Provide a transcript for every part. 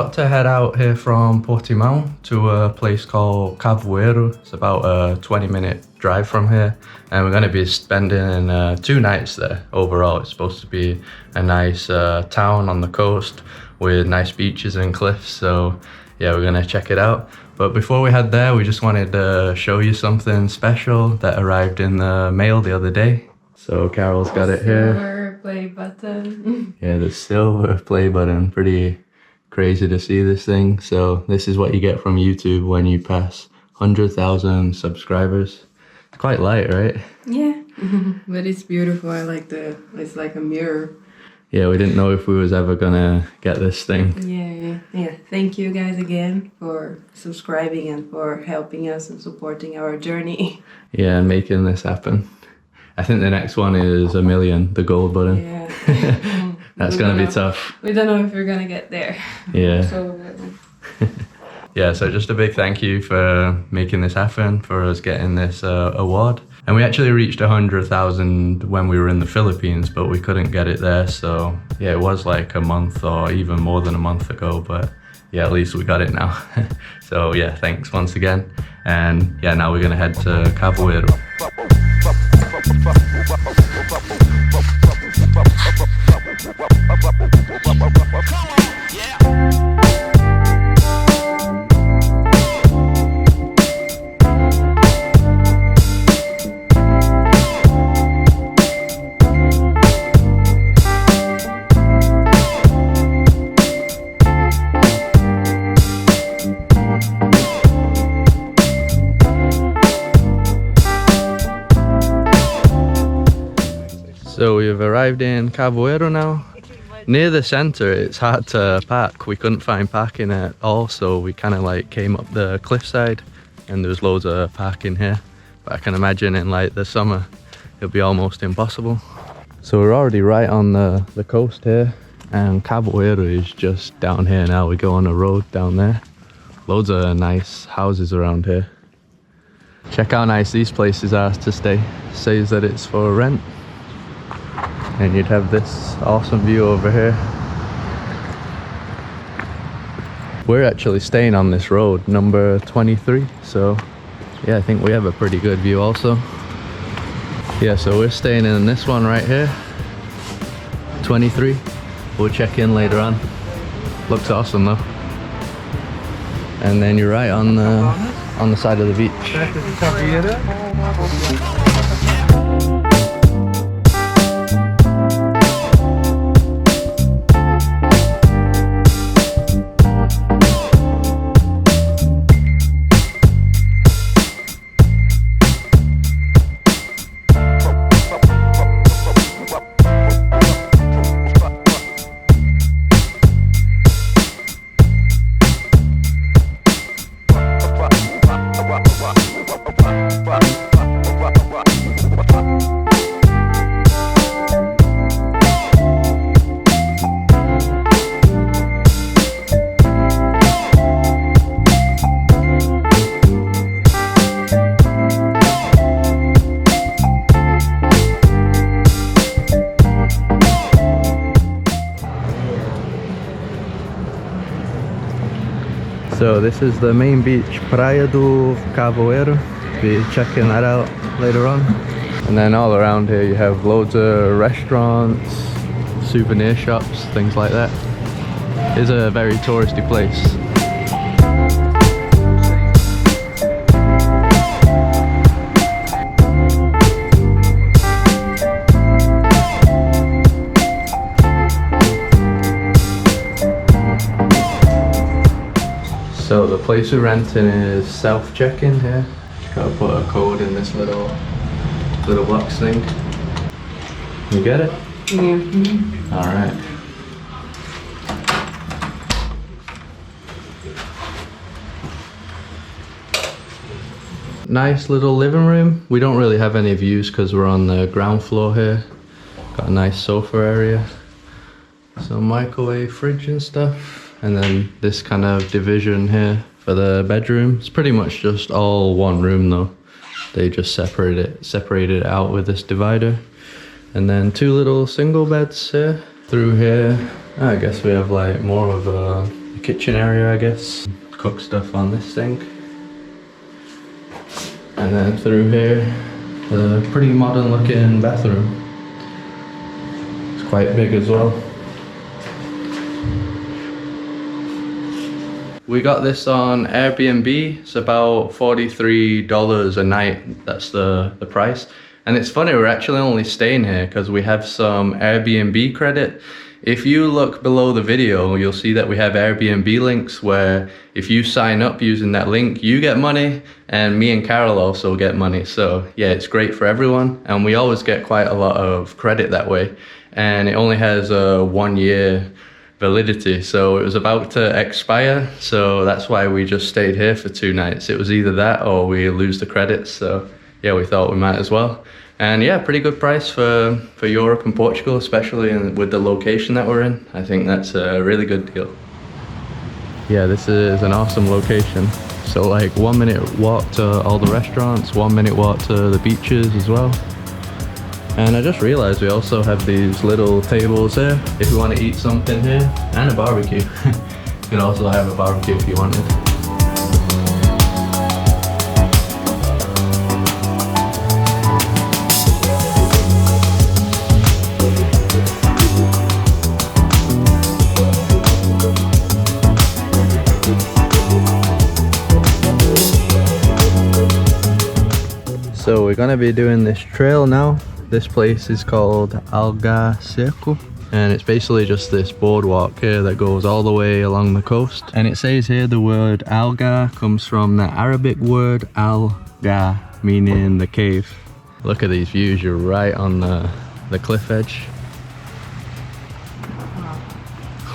about to head out here from Portimão to a place called Carvoeiro. It's about a 20-minute drive from here, and we're going to be spending 2 nights there. Overall, it's supposed to be a nice town on the coast with nice beaches and cliffs, so yeah, we're going to check it out. But before we head there, we just wanted to show you something special that arrived in the mail the other day. So Carol's got it here. Silver play button. Yeah, the silver play button. Pretty crazy to see this thing. So this is what you get from YouTube when you pass 100,000 subscribers. It's quite light, right? Yeah, but it's beautiful. I like it's like a mirror. Yeah, we didn't know if we was ever gonna get this thing. Yeah. Thank you guys again for subscribing and for helping us and supporting our journey. Yeah, and making this happen. I think the next one is 1 million, the gold button. Yeah. That's gonna be tough. We don't know if we're gonna get there. Yeah. So, yeah, so just a big thank you for making this happen, for us getting this award. And we actually reached 100,000 when we were in the Philippines, but we couldn't get it there. So yeah, it was like a month or even more than a month ago, but yeah, at least we got it now. So yeah, thanks once again. And yeah, now we're gonna head to Carvoeiro. So we've arrived in Carvoeiro now. Near the center, it's hard to park. We couldn't find parking at all, so we kind of like came up the cliffside, and there's loads of parking here. But I can imagine in like the summer, it'll be almost impossible. So we're already right on the coast here, and Carvoeiro is just down here now. We go on a road down there. Loads of nice houses around here. Check how nice these places are to stay. It says that it's for rent. And you'd have this awesome view over here. We're actually staying on this road, number 23, so yeah, I think we have a pretty good view also. Yeah, so we're staying in this one right here, 23. We'll check in later on. Looks awesome though. And then you're right on the side of the beach. So this is the main beach, Praia do Carvoeiro. Be checking that out later on. And then all around here you have loads of restaurants, souvenir shops, things like that. It's a very touristy place. So the place we're renting is self-check-in here. Just gotta put a code in this little box thing. You get it? Yeah. All right. Nice little living room. We don't really have any views because we're on the ground floor here. Got a nice sofa area. Some microwave, fridge and stuff. And then this kind of division here for the bedroom. It's pretty much just all one room though. They just separated it out with this divider. And then 2 little single beds here. Through here, I guess we have like more of a the kitchen area, I guess. Cook stuff on this sink. And then through here, the pretty modern looking bathroom. It's quite big as well. We got this on Airbnb. It's about $43 a night. That's the price. And it's funny, we're actually only staying here because we have some Airbnb credit. If you look below the video, you'll see that we have Airbnb links where if you sign up using that link, you get money, and me and Carol also get money. So yeah, it's great for everyone, and we always get quite a lot of credit that way. And it only has a 1 year validity, so it was about to expire, so that's why we just stayed here for 2 nights. It was either that or we lose the credits, so yeah, we thought we might as well. And yeah, pretty good price for Europe and Portugal, especially with the location that we're in. I think that's a really good deal. Yeah, this is an awesome location. So like 1 minute walk to all the restaurants, 1 minute walk to the beaches as well. And I just realized we also have these little tables here if you want to eat something here, and a barbecue. You could also have a barbecue if you wanted. So we're gonna be doing this trail now. This place is called Algar Seco, and it's basically just this boardwalk here that goes all the way along the coast. And it says here the word Algar comes from the Arabic word Algar, meaning the cave. Look at these views, you're right on the cliff edge.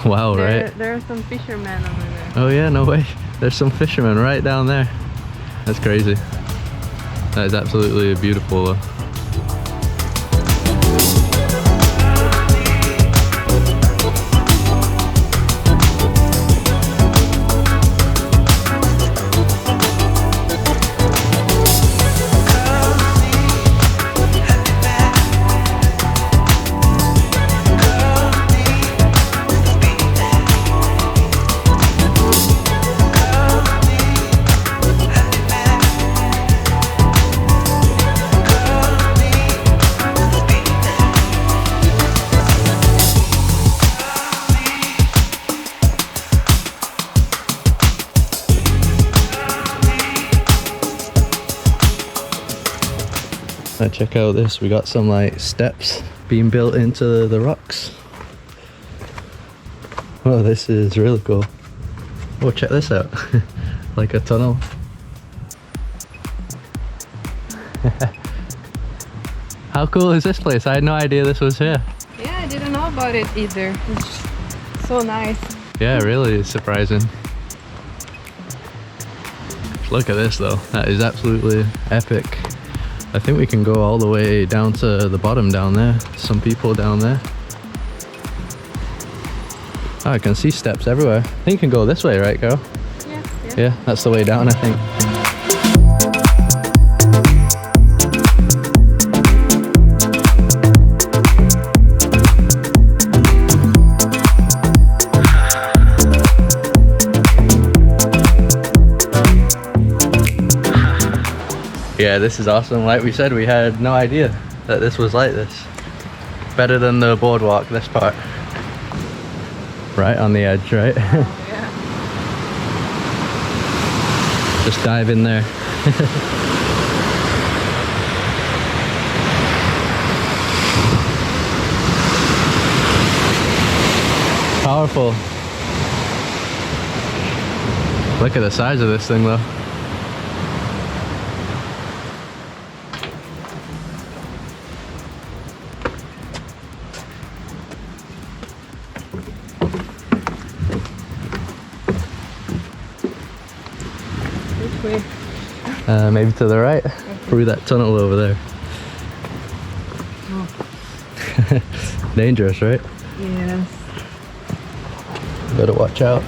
Wow, right? There are some fishermen over there. Oh yeah, no way. There's some fishermen right down there. That's crazy. That is absolutely beautiful though. Now check out this, we got some like steps being built into the rocks. Oh, this is really cool. Oh, check this out. Like a tunnel. How cool is this place? I had no idea this was here. Yeah, I didn't know about it either. It's so nice. Yeah, really surprising. Look at this though, that is absolutely epic. I think we can go all the way down to the bottom down there. Some people down there. Oh, I can see steps everywhere. I think you can go this way, right, girl? Yeah, that's the way down, I think. Yeah, this is awesome. Like we said, we had no idea that this was like this. Better than the boardwalk, this part. Right on the edge, right? Oh, yeah. Just dive in there. Powerful. Look at the size of this thing though. Maybe to the right, through that tunnel over there. Oh. Dangerous, right? Yes. Better watch out.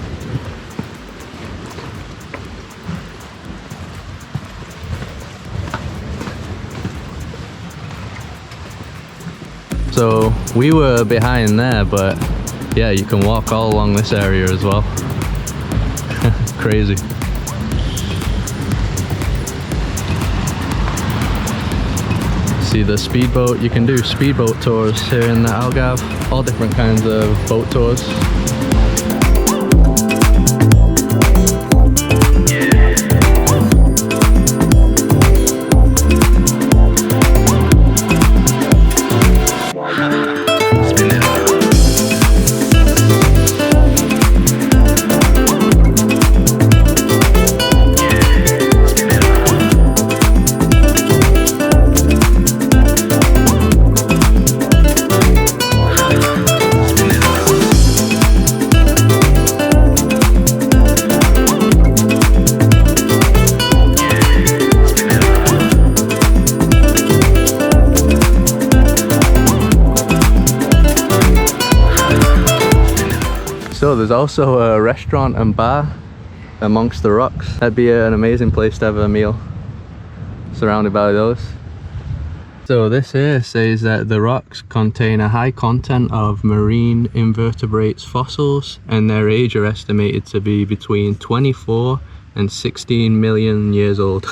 So we were behind there, but yeah, you can walk all along this area as well. crazy. See the speedboat, you can do speedboat tours here in the Algarve, all different kinds of boat tours. So there's also a restaurant and bar amongst the rocks. That'd be an amazing place to have a meal, surrounded by those. So this here says that the rocks contain a high content of marine invertebrates fossils, and their age are estimated to be between 24 and 16 million years old.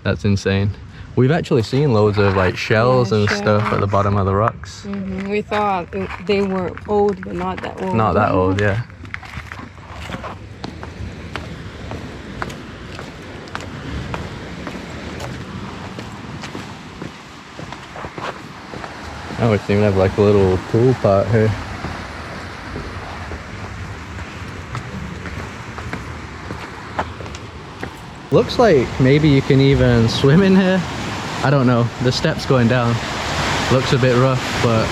That's insane. We've actually seen loads of like shells and stuff at the bottom of the rocks. We thought they were old, but not that old. Not that old, yeah. Oh, we seem to have like a little pool part here. Looks like maybe you can even swim in here. I don't know, the steps going down looks a bit rough, but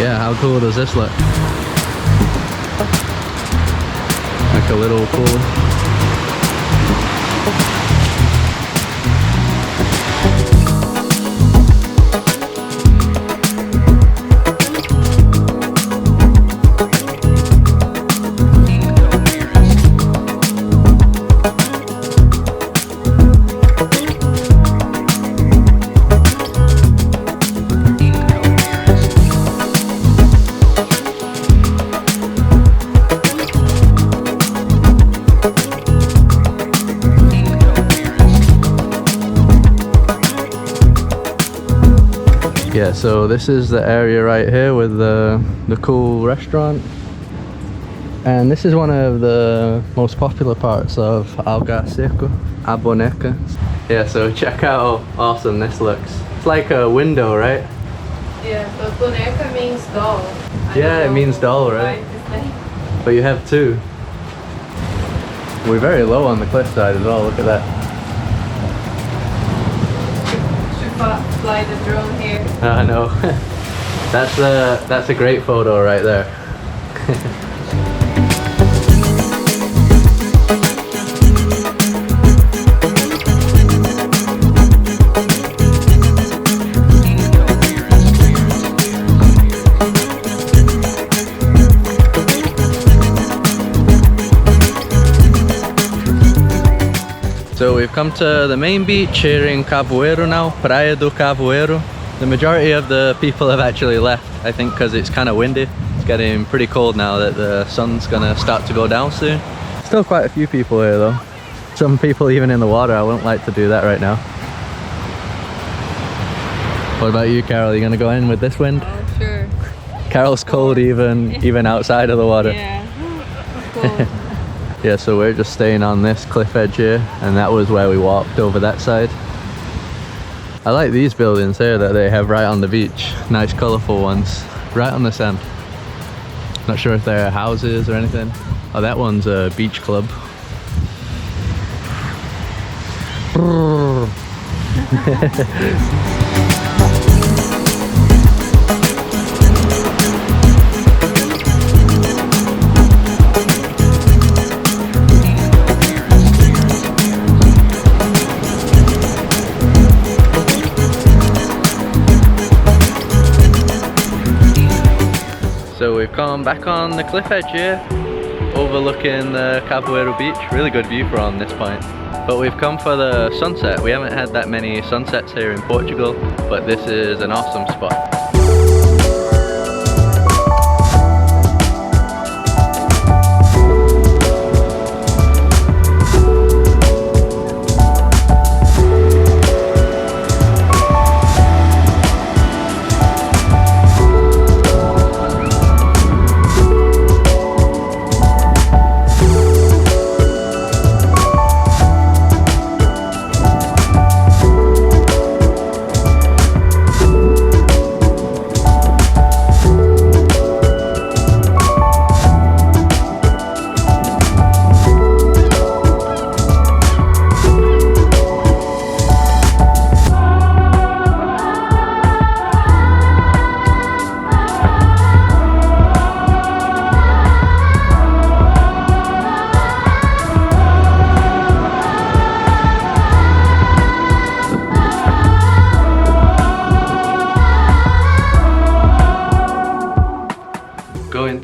yeah, how cool does this look? Like a little pool. Yeah, so this is the area right here with the cool restaurant, and this is one of the most popular parts of Algar Seco, a boneca. Yeah, so check out how awesome this looks. It's like a window, right? Yeah, but boneca means doll. Yeah, it means doll, right? But you have two. We're very low on the cliffside as well, look at that. Fly the drone here. I know. That's a great photo right there. So we've come to the main beach here in Carvoeiro now, Praia do Carvoeiro. The majority of the people have actually left, I think because it's kind of windy. It's getting pretty cold now that the sun's gonna start to go down soon. Still quite a few people here though. Some people even in the water. I wouldn't like to do that right now. What about you, Carol? Are you gonna go in with this wind? Oh, sure. Carol's cold even outside of the water. Yeah, cold. Yeah, so we're just staying on this cliff edge here, and that was where we walked over that side. I like these buildings here that they have right on the beach. Nice colourful ones, right on the sand. Not sure if they're houses or anything. Oh, that one's a beach club. So we've come back on the cliff edge here, overlooking the Carvoeiro beach. Really good view from this point. But we've come for the sunset. We haven't had that many sunsets here in Portugal, but this is an awesome spot.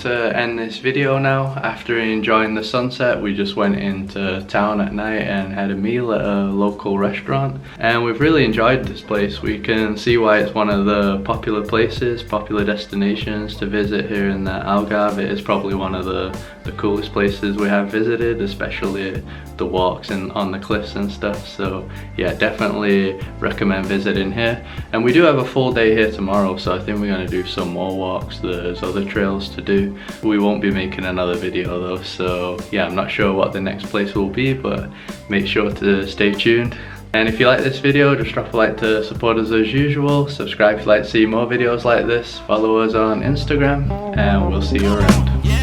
to end this video now. After enjoying the sunset, we just went into town at night and had a meal at a local restaurant, and we've really enjoyed this place. We can see why it's one of the popular places, popular destinations to visit here in the Algarve. It is probably one of the coolest places we have visited, especially the walks and on the cliffs and stuff. So yeah, definitely recommend visiting here. And we do have a full day here tomorrow, so I think we're going to do some more walks. There's other trails to do. We won't be making another video though, so yeah, I'm not sure what the next place will be, but make sure to stay tuned. And if you like this video, just drop a like to support us as usual. Subscribe if you'd like to see more videos like this. Follow us on Instagram, and we'll see you around.